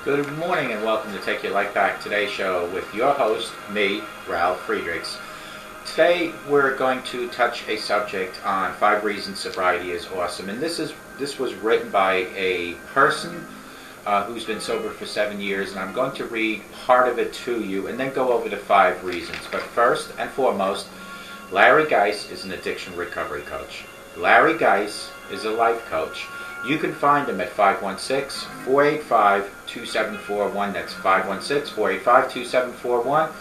Good morning and welcome to Take Your Life Back Today show with your host, me, Ralf Friedrichs. Today we're going to touch a subject on 5 reasons sobriety is awesome. And this was written by a person who's been sober for 7 years, and I'm going to read part of it to you and then go over the 5 reasons. But first and foremost, Larry Geis is an addiction recovery coach. Larry Geis is a life coach. You can find him at 516-485-2741. That's 516-485-2741.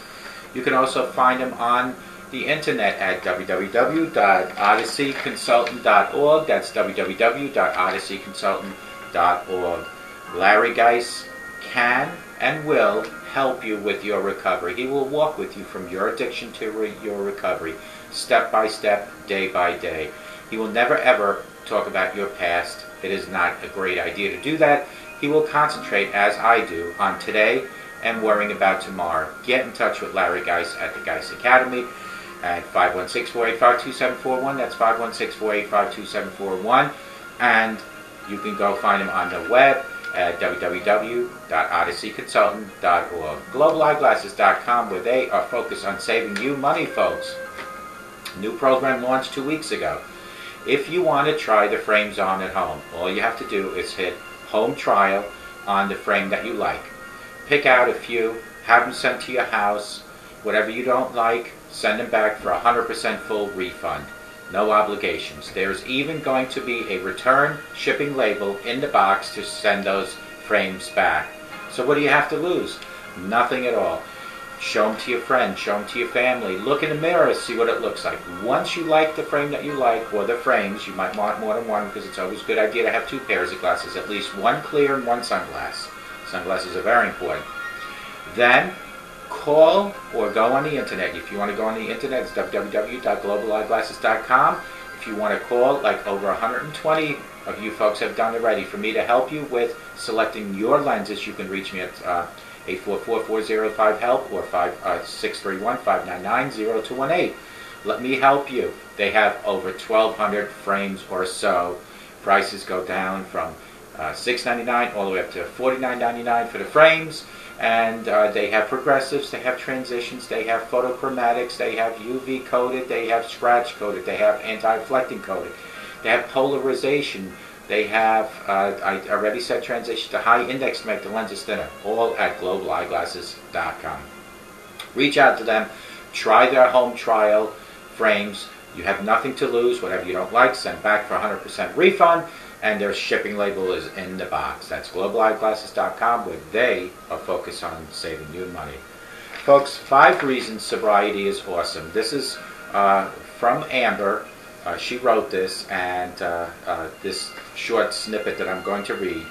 You can also find him on the internet at www.odysseyconsultant.org. That's www.odysseyconsultant.org. Larry Geis can and will help you with your recovery. He will walk with you from your addiction to your recovery, step by step, day by day. He will never ever talk about your past. It is not a great idea to do that. He will concentrate, as I do, on today and worrying about tomorrow. Get in touch with Larry Geis at the Geis Academy at 516-485-2741. That's 516-485-2741. And you can go find him on the web at www.odysseyconsultant.org. GlobalEyeglasses.com, where they are focused on saving you money, folks. New program launched 2 weeks ago. If you want to try the frames on at home, all you have to do is hit home trial on the frame that you like. Pick out a few, have them sent to your house. Whatever you don't like, send them back for 100% full refund. No obligations. There's even going to be a return shipping label in the box to send those frames back. So what do you have to lose? Nothing at all. Show them to your friends, show them to your family. Look in the mirror, see what it looks like. Once you like the frame that you like, or the frames, you might want more than one because it's always a good idea to have 2 pairs of glasses, at least one clear and one sunglass. Sunglasses are very important. Then call or go on the internet. If you want to go on the internet, it's www.globaleyeglasses.com. If you want to call, like over 120 of you folks have done already, for me to help you with selecting your lenses, you can reach me at 844-405-HELP or 631-599-0218. Let me help you. They have over 1,200 frames or so. Prices go down from $6.99 all the way up to $49.99 for the frames. And they have progressives, they have transitions, they have photochromatics, they have UV coated, they have scratch coated, they have anti-reflecting coated, they have polarization. They have, I already said, transition to high index to make the lenses thinner, all at globaleyeglasses.com. Reach out to them, try their home trial frames. You have nothing to lose. Whatever you don't like, send back for 100% refund, and their shipping label is in the box. That's globaleyeglasses.com, where they are focused on saving you money. Folks, 5 reasons sobriety is awesome. This is from Amber. She wrote this, and this short snippet that I'm going to read.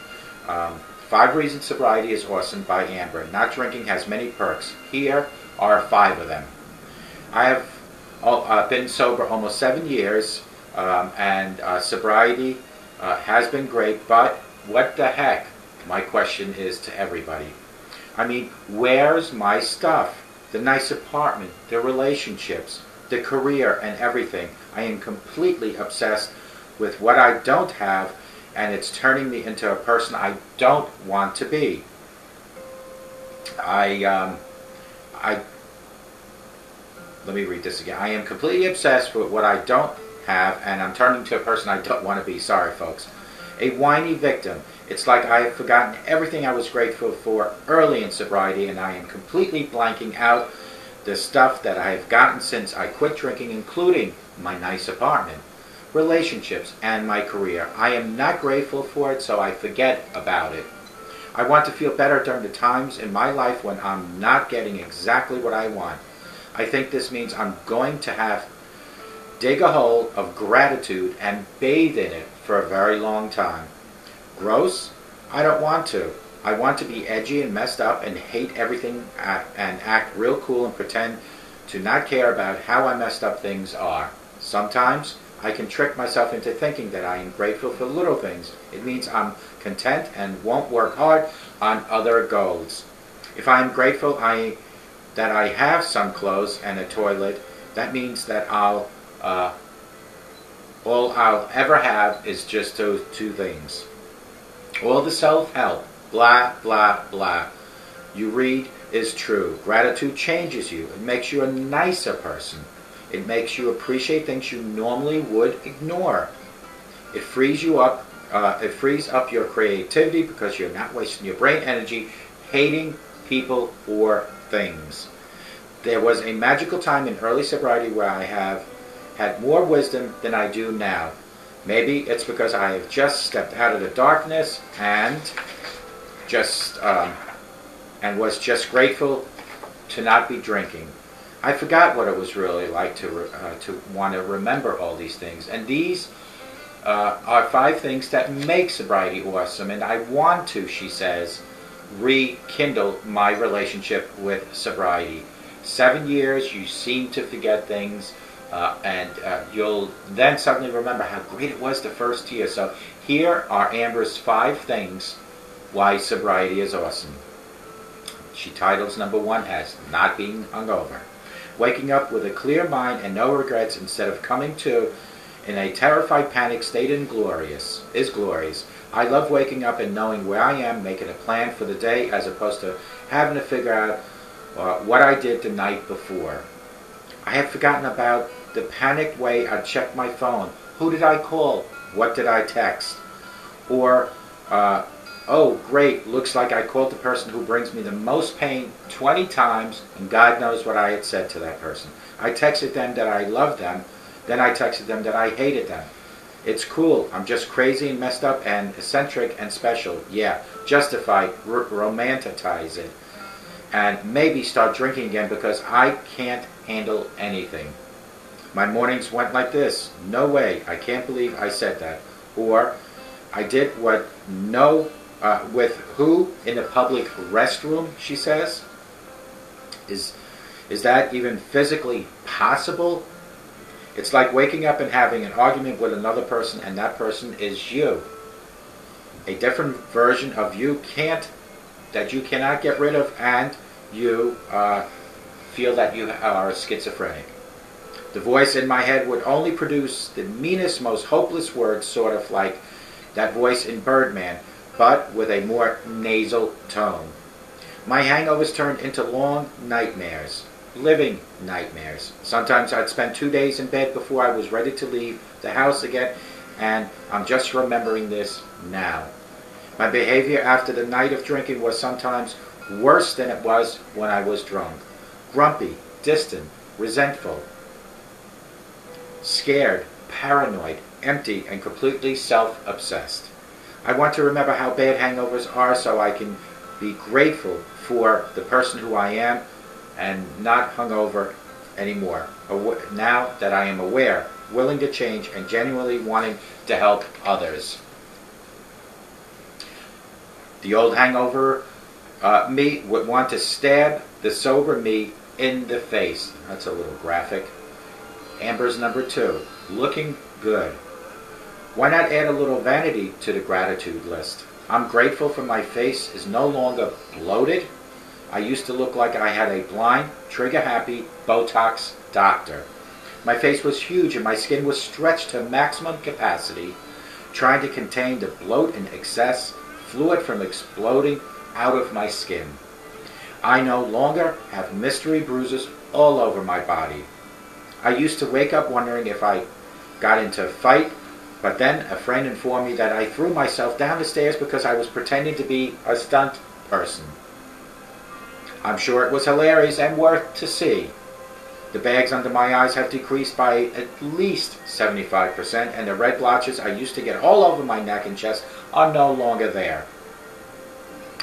5 Reasons Sobriety is Awesome by Amber. Not drinking has many perks. Here are 5 of them. I have been sober almost 7 years, and sobriety has been great, but what the heck? My question is to everybody. I mean, where's my stuff? The nice apartment, the relationships, the career, and everything. I am completely obsessed with what I don't have, and it's turning me into a person I don't want to be. Let me read this again. I am completely obsessed with what I don't have, and I'm turning to a person I don't want to be. Sorry, folks. A whiny victim. It's like I have forgotten everything I was grateful for early in sobriety, and I am completely blanking out the stuff that I have gotten since I quit drinking, including my nice apartment, relationships, and my career. I am not grateful for it, so I forget about it. I want to feel better during the times in my life when I'm not getting exactly what I want. I think this means I'm going to have dig a hole of gratitude and bathe in it for a very long time. Gross? I don't want to. I want to be edgy and messed up and hate everything and act real cool and pretend to not care about how I messed up things are. Sometimes I can trick myself into thinking that I am grateful for little things. It means I'm content and won't work hard on other goals. If I am grateful that I have some clothes and a toilet, that means that all I'll ever have is just those 2 things. All the self-help blah, blah, blah. You read is true. Gratitude changes you. It makes you a nicer person. It makes you appreciate things you normally would ignore. It frees you up. It frees up your creativity because you're not wasting your brain energy hating people or things. There was a magical time in early sobriety where I have had more wisdom than I do now. Maybe it's because I have just stepped out of the darkness and was just grateful to not be drinking. I forgot what it was really like to want to remember all these things. And these are 5 things that make sobriety awesome. And I want to, she says, rekindle my relationship with sobriety. 7 years, you seem to forget things, and you'll then suddenly remember how great it was the first year. So here are Amber's 5 things why sobriety is awesome. She titles number 1 as Not Being Hungover. Waking up with a clear mind and no regrets instead of coming to in a terrified panic state is glorious. I love waking up and knowing where I am, making a plan for the day as opposed to having to figure out what I did the night before. I have forgotten about the panicked way I checked my phone. Who did I call? What did I text? Or, oh great, looks like I called the person who brings me the most pain 20 times and God knows what I had said to that person. I texted them that I loved them, then I texted them that I hated them. It's cool, I'm just crazy and messed up and eccentric and special. Yeah, justify, romanticize it. And maybe start drinking again because I can't handle anything. My mornings went like this. No way, I can't believe I said that. Or, I did what with who in a public restroom, she says? Is that even physically possible? It's like waking up and having an argument with another person and that person is you. A different version of you that you cannot get rid of, and you feel that you are schizophrenic. The voice in my head would only produce the meanest, most hopeless words, sort of like that voice in Birdman, but with a more nasal tone. My hangovers turned into long nightmares, living nightmares. Sometimes I'd spend 2 days in bed before I was ready to leave the house again, and I'm just remembering this now. My behavior after the night of drinking was sometimes worse than it was when I was drunk. Grumpy, distant, resentful, scared, paranoid, empty, and completely self-obsessed. I want to remember how bad hangovers are so I can be grateful for the person who I am and not hungover anymore. Now that I am aware, willing to change, and genuinely wanting to help others. The old hangover me would want to stab the sober me in the face. That's a little graphic. Amber's number 2, looking good. Why not add a little vanity to the gratitude list? I'm grateful for my face is no longer bloated. I used to look like I had a blind, trigger-happy Botox doctor. My face was huge and my skin was stretched to maximum capacity, trying to contain the bloat and excess fluid from exploding out of my skin. I no longer have mystery bruises all over my body. I used to wake up wondering if I got into a fight, but then a friend informed me that I threw myself down the stairs because I was pretending to be a stunt person. I'm sure it was hilarious and worth to see. The bags under my eyes have decreased by at least 75%, and the red blotches I used to get all over my neck and chest are no longer there.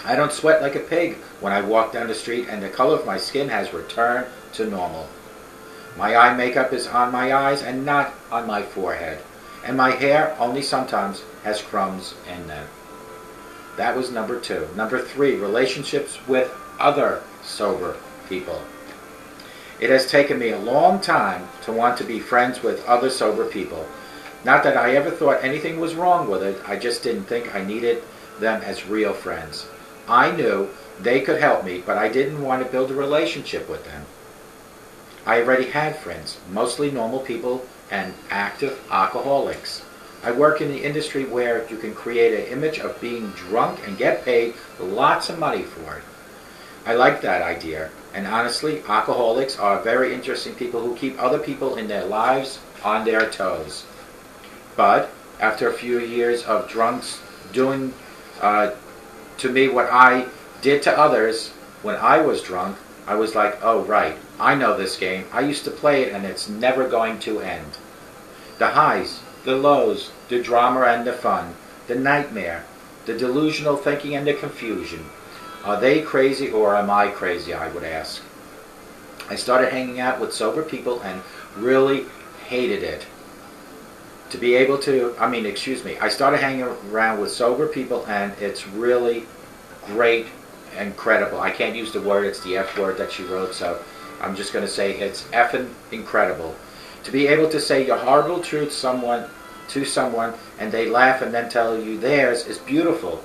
I don't sweat like a pig when I walk down the street, and the color of my skin has returned to normal. My eye makeup is on my eyes and not on my forehead, and my hair only sometimes has crumbs in them. That was number 2. Number 3, relationships with other sober people. It has taken me a long time to want to be friends with other sober people. Not that I ever thought anything was wrong with it, I just didn't think I needed them as real friends. I knew they could help me, but I didn't want to build a relationship with them. I already had friends, mostly normal people and active alcoholics. I work in the industry where you can create an image of being drunk and get paid lots of money for it. I like that idea. And honestly, alcoholics are very interesting people who keep other people in their lives on their toes. But after a few years of drunks doing to me what I did to others when I was drunk, I was like, oh right, I know this game. I used to play it and it's never going to end. The highs, the lows, the drama and the fun, the nightmare, the delusional thinking and the confusion. Are they crazy or am I crazy, I would ask. I started hanging out with sober people and really hated it. To be able to, I started hanging around with sober people and it's really great, incredible. I can't use the word, it's the F word that she wrote, so I'm just going to say it's effing incredible. To be able to say your horrible truth to someone and they laugh and then tell you theirs is beautiful.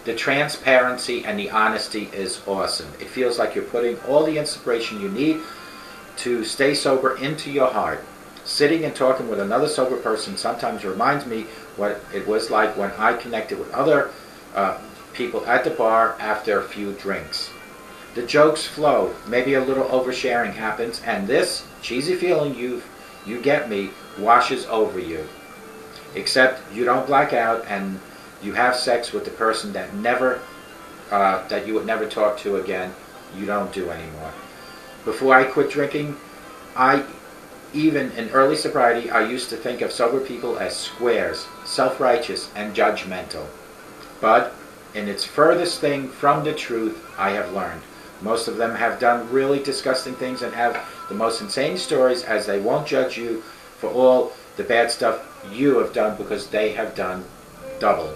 The transparency and the honesty is awesome. It feels like you're putting all the inspiration you need to stay sober into your heart. Sitting and talking with another sober person sometimes reminds me what it was like when I connected with other people at the bar after a few drinks. The jokes flow, maybe a little oversharing happens, and this cheesy feeling you get me washes over you. Except you don't black out and you have sex with the person that you would never talk to again. You don't do anymore. Before I quit drinking, even in early sobriety, I used to think of sober people as squares, self-righteous, and judgmental. But in its furthest thing from the truth, I have learned. Most of them have done really disgusting things and have the most insane stories, as they won't judge you for all the bad stuff you have done because they have done double.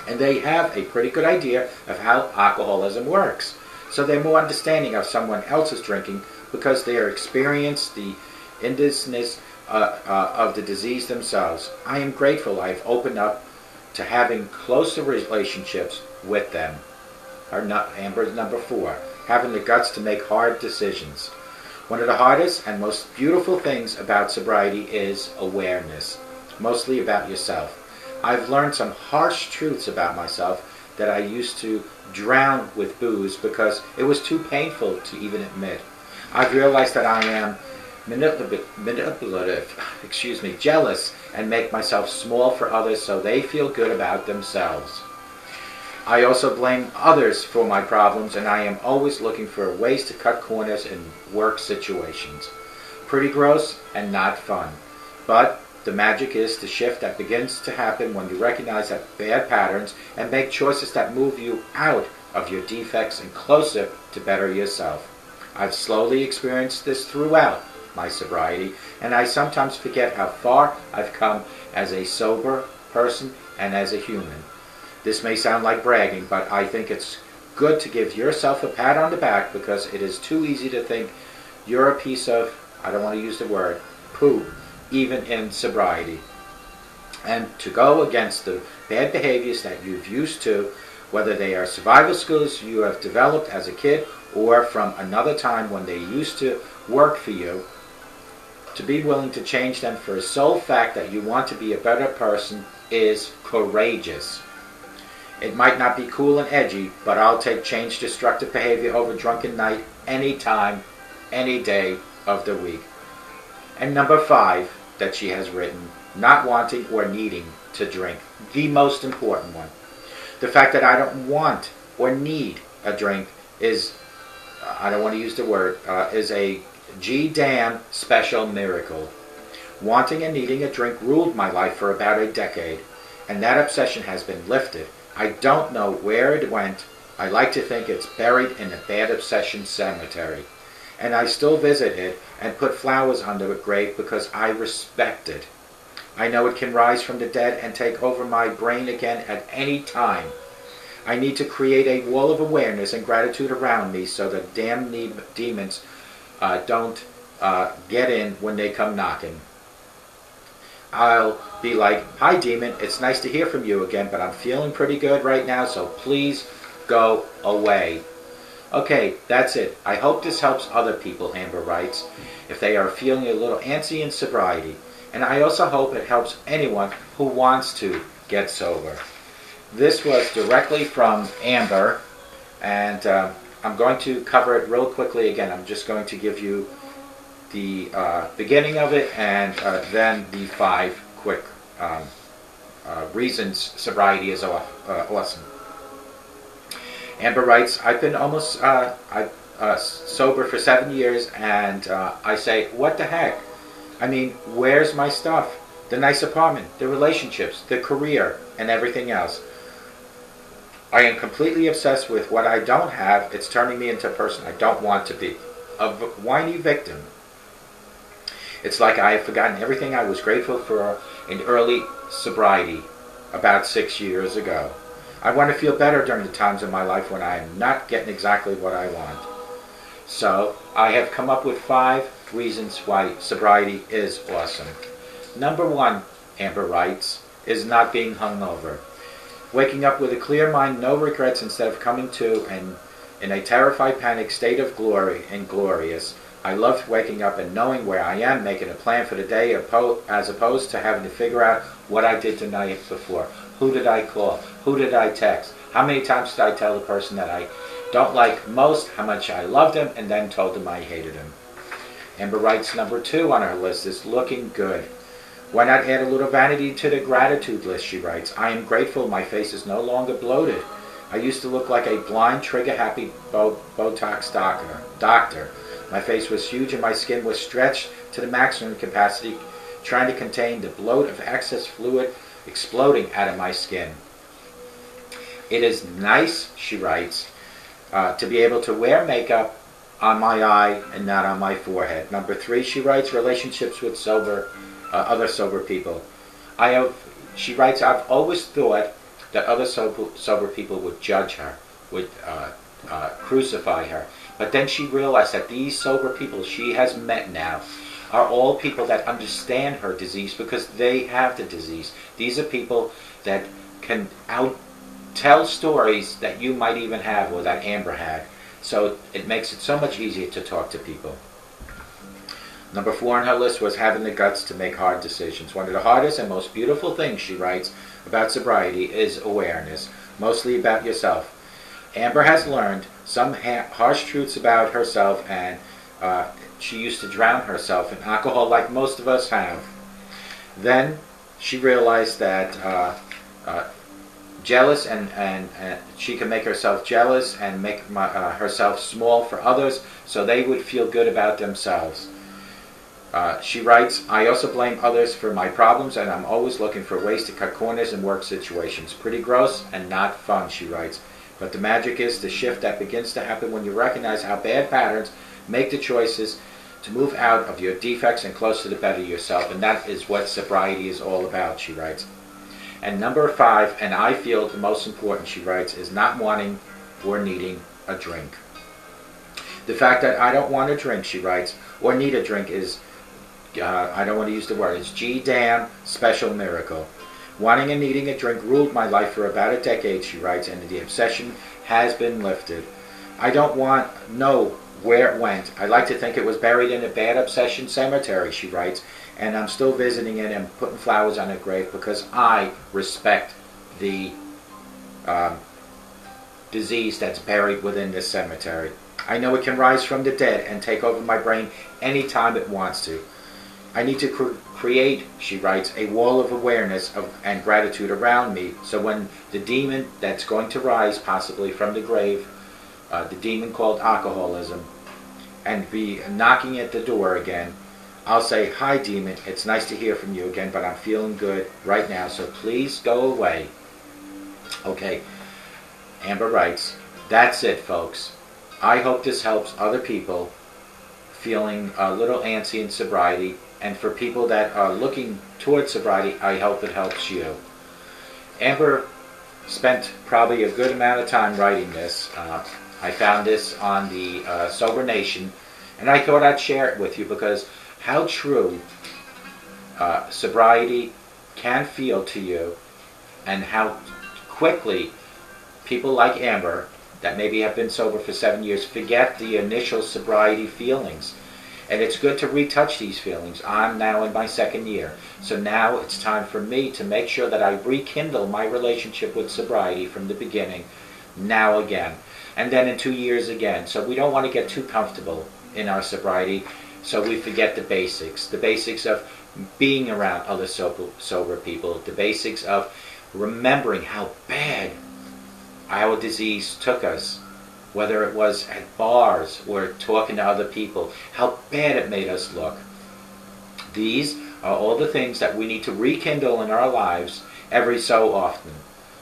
And they have a pretty good idea of how alcoholism works. So they're more understanding of someone else's drinking because they are experienced the indisness of the disease themselves. I am grateful I've opened up to having closer relationships with them. Amber number 4, having the guts to make hard decisions. One of the hardest and most beautiful things about sobriety is awareness, mostly about yourself. I've learned some harsh truths about myself that I used to drown with booze because it was too painful to even admit. I've realized that I am manipulative, jealous, and make myself small for others so they feel good about themselves. I also blame others for my problems, and I am always looking for ways to cut corners in work situations. Pretty gross and not fun. But the magic is the shift that begins to happen when you recognize that bad patterns and make choices that move you out of your defects and closer to better yourself. I've slowly experienced this throughout my sobriety, and I sometimes forget how far I've come as a sober person and as a human. This may sound like bragging, but I think it's good to give yourself a pat on the back because it is too easy to think you're a piece of, I don't want to use the word, poop, even in sobriety. And to go against the bad behaviors that you've used to, whether they are survival skills you have developed as a kid or from another time when they used to work for you, to be willing to change them for a sole fact that you want to be a better person is courageous. It might not be cool and edgy, but I'll take change destructive behavior over drunken night any time, any day of the week. And number 5 that she has written, not wanting or needing to drink. The most important one. The fact that I don't want or need a drink is, I don't want to use the word, is a G-damn special miracle. Wanting and needing a drink ruled my life for about a decade, and that obsession has been lifted. I don't know where it went. I like to think it's buried in a bad obsession cemetery. And I still visit it and put flowers under its grave because I respect it. I know it can rise from the dead and take over my brain again at any time. I need to create a wall of awareness and gratitude around me so the damn demons don't get in when they come knocking. I'll be like, hi demon, it's nice to hear from you again, but I'm feeling pretty good right now, so please go away. Okay, that's it. I hope this helps other people, Amber writes, if they are feeling a little antsy in sobriety. And I also hope it helps anyone who wants to get sober. This was directly from Amber, and I'm going to cover it real quickly again. I'm just going to give you the beginning of it, and then the 5 quick reasons sobriety is awesome. Amber writes, I've been almost sober for 7 years, and I say, what the heck? I mean, where's my stuff? The nice apartment, the relationships, the career, and everything else. I am completely obsessed with what I don't have. It's turning me into a person I don't want to be. A whiny victim. It's like I have forgotten everything I was grateful for in early sobriety about 6 years ago. I want to feel better during the times in my life when I am not getting exactly what I want. So, I have come up with 5 reasons why sobriety is awesome. Number 1, Amber writes, is not being hungover. Waking up with a clear mind, no regrets, instead of coming to and in a terrified panic state of glory and glorious. I loved waking up and knowing where I am, making a plan for the day, as opposed to having to figure out what I did the night before. Who did I call? Who did I text? How many times did I tell the person that I don't like most how much I loved him, and then told him I hated him? Amber writes, number 2 on her list is looking good. Why not add a little vanity to the gratitude list, she writes. I am grateful my face is no longer bloated. I used to look like a blind, trigger-happy Botox doctor. My face was huge and my skin was stretched to the maximum capacity, trying to contain the bloat of excess fluid exploding out of my skin. It is nice, she writes, to be able to wear makeup on my eye and not on my forehead. Number 3, she writes, relationships with other sober people. She writes, I've always thought that other sober people would judge her, would crucify her. But then she realized that these sober people she has met now are all people that understand her disease because they have the disease. These are people that can tell stories that you might even have or that Amber had. So it makes it so much easier to talk to people. Number 4 on her list was having the guts to make hard decisions. One of the hardest and most beautiful things, she writes, about sobriety is awareness, mostly about yourself. Amber has learned some harsh truths about herself, and she used to drown herself in alcohol like most of us have. Then she realized that jealous and she can make herself jealous and make herself small for others so they would feel good about themselves. She writes, I also blame others for my problems, and I'm always looking for ways to cut corners in work situations. Pretty gross and not fun, she writes. But the magic is the shift that begins to happen when you recognize how bad patterns make the choices to move out of your defects and close to the better yourself. And that is what sobriety is all about, she writes. And number 5, and I feel the most important, she writes, is not wanting or needing a drink. The fact that I don't want a drink, she writes, or need a drink is, I don't want to use the word, it's G-damn special miracle. Wanting and needing a drink ruled my life for about a decade, she writes, and the obsession has been lifted. I don't know where it went. I like to think it was buried in a bad obsession cemetery, she writes, and I'm still visiting it and putting flowers on her grave because I respect the disease that's buried within this cemetery. I know it can rise from the dead and take over my brain anytime it wants to. I need to create, she writes, a wall of awareness and gratitude around me, so when the demon that's going to rise possibly from the grave, the demon called alcoholism, and be knocking at the door again, I'll say, hi demon, it's nice to hear from you again, but I'm feeling good right now, so please go away. Okay, Amber writes, that's it folks. I hope this helps other people feeling a little antsy in sobriety, and for people that are looking towards sobriety, I hope it helps you. Amber spent probably a good amount of time writing this. I found this on the Sober Nation, and I thought I'd share it with you because how true sobriety can feel to you, and how quickly people like Amber that maybe have been sober for 7 years forget the initial sobriety feelings. And it's good to retouch these feelings. I'm now in my second year. So now it's time for me to make sure that I rekindle my relationship with sobriety from the beginning, now again. And then in 2 years again. So we don't want to get too comfortable in our sobriety, so we forget the basics. The basics of being around other sober people. The basics of remembering how bad our disease took us, whether it was at bars or talking to other people, how bad it made us look. These are all the things that we need to rekindle in our lives every so often.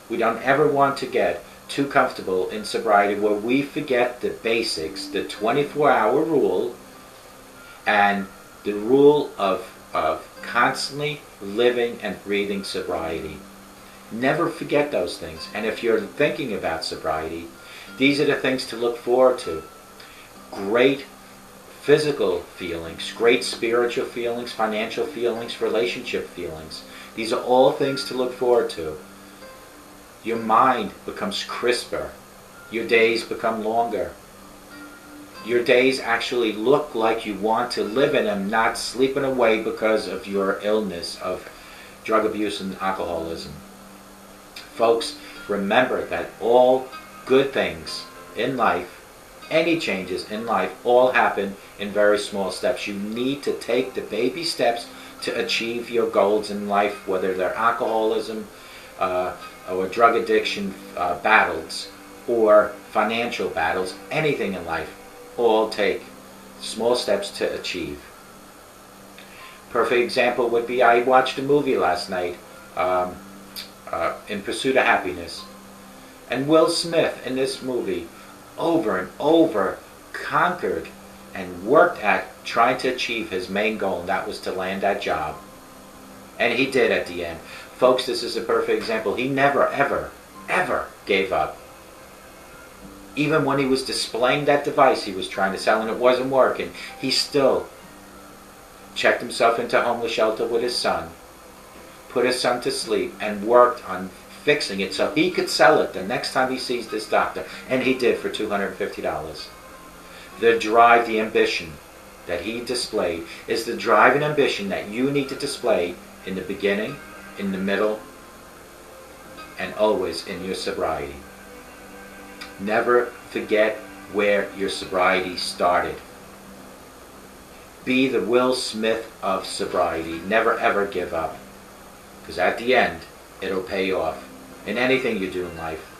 We don't ever want to get too comfortable in sobriety where we forget the basics, the 24-hour rule, and the rule of constantly living and breathing sobriety. Never forget those things. And if you're thinking about sobriety, these are the things to look forward to. Great physical feelings, great spiritual feelings, financial feelings, relationship feelings. These are all things to look forward to. Your mind becomes crisper. Your days become longer. Your days actually look like you want to live in them, not sleeping away because of your illness of drug abuse and alcoholism. Folks, remember that all good things in life, any changes in life, all happen in very small steps. You need to take the baby steps to achieve your goals in life, whether they're alcoholism or drug addiction battles or financial battles, anything in life, all take small steps to achieve. Perfect example would be, I watched a movie last night, In Pursuit of Happiness. And Will Smith in this movie over and over conquered and worked at trying to achieve his main goal, and that was to land that job. And he did at the end. Folks, this is a perfect example. He never, ever, ever gave up. Even when he was displaying that device he was trying to sell and it wasn't working, he still checked himself into a homeless shelter with his son, put his son to sleep, and worked on fixing it so he could sell it the next time he sees this doctor. And he did for $250. The drive, the ambition that he displayed is the drive and ambition that you need to display in the beginning, in the middle, and always in your sobriety. Never forget where your sobriety started. Be the Will Smith of sobriety. Never ever give up. Because at the end, it'll pay off in anything you do in life.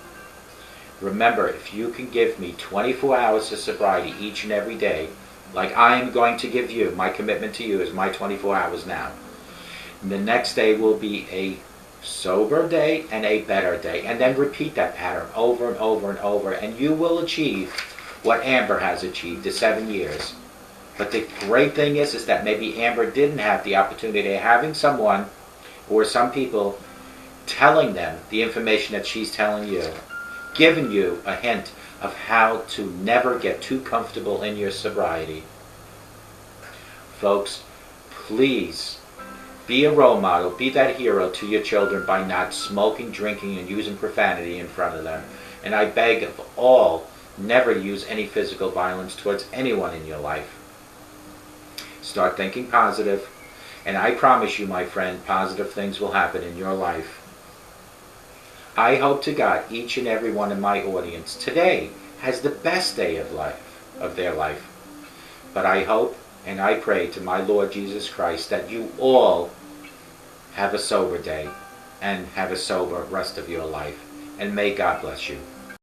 Remember, if you can give me 24 hours of sobriety each and every day, like I am going to give you, my commitment to you is my 24 hours now. And the next day will be a sober day and a better day. And then repeat that pattern over and over and over. And you will achieve what Amber has achieved, the 7 years. But the great thing is that maybe Amber didn't have the opportunity of having someone or some people telling them the information that she's telling you, giving you a hint of how to never get too comfortable in your sobriety. Folks, please be a role model, be that hero to your children by not smoking, drinking, and using profanity in front of them. And I beg of all, never use any physical violence towards anyone in your life. Start thinking positive, and I promise you, my friend, positive things will happen in your life. I hope to God each and every one in my audience today has the best day of their life. But I hope and I pray to my Lord Jesus Christ that you all have a sober day and have a sober rest of your life. And may God bless you.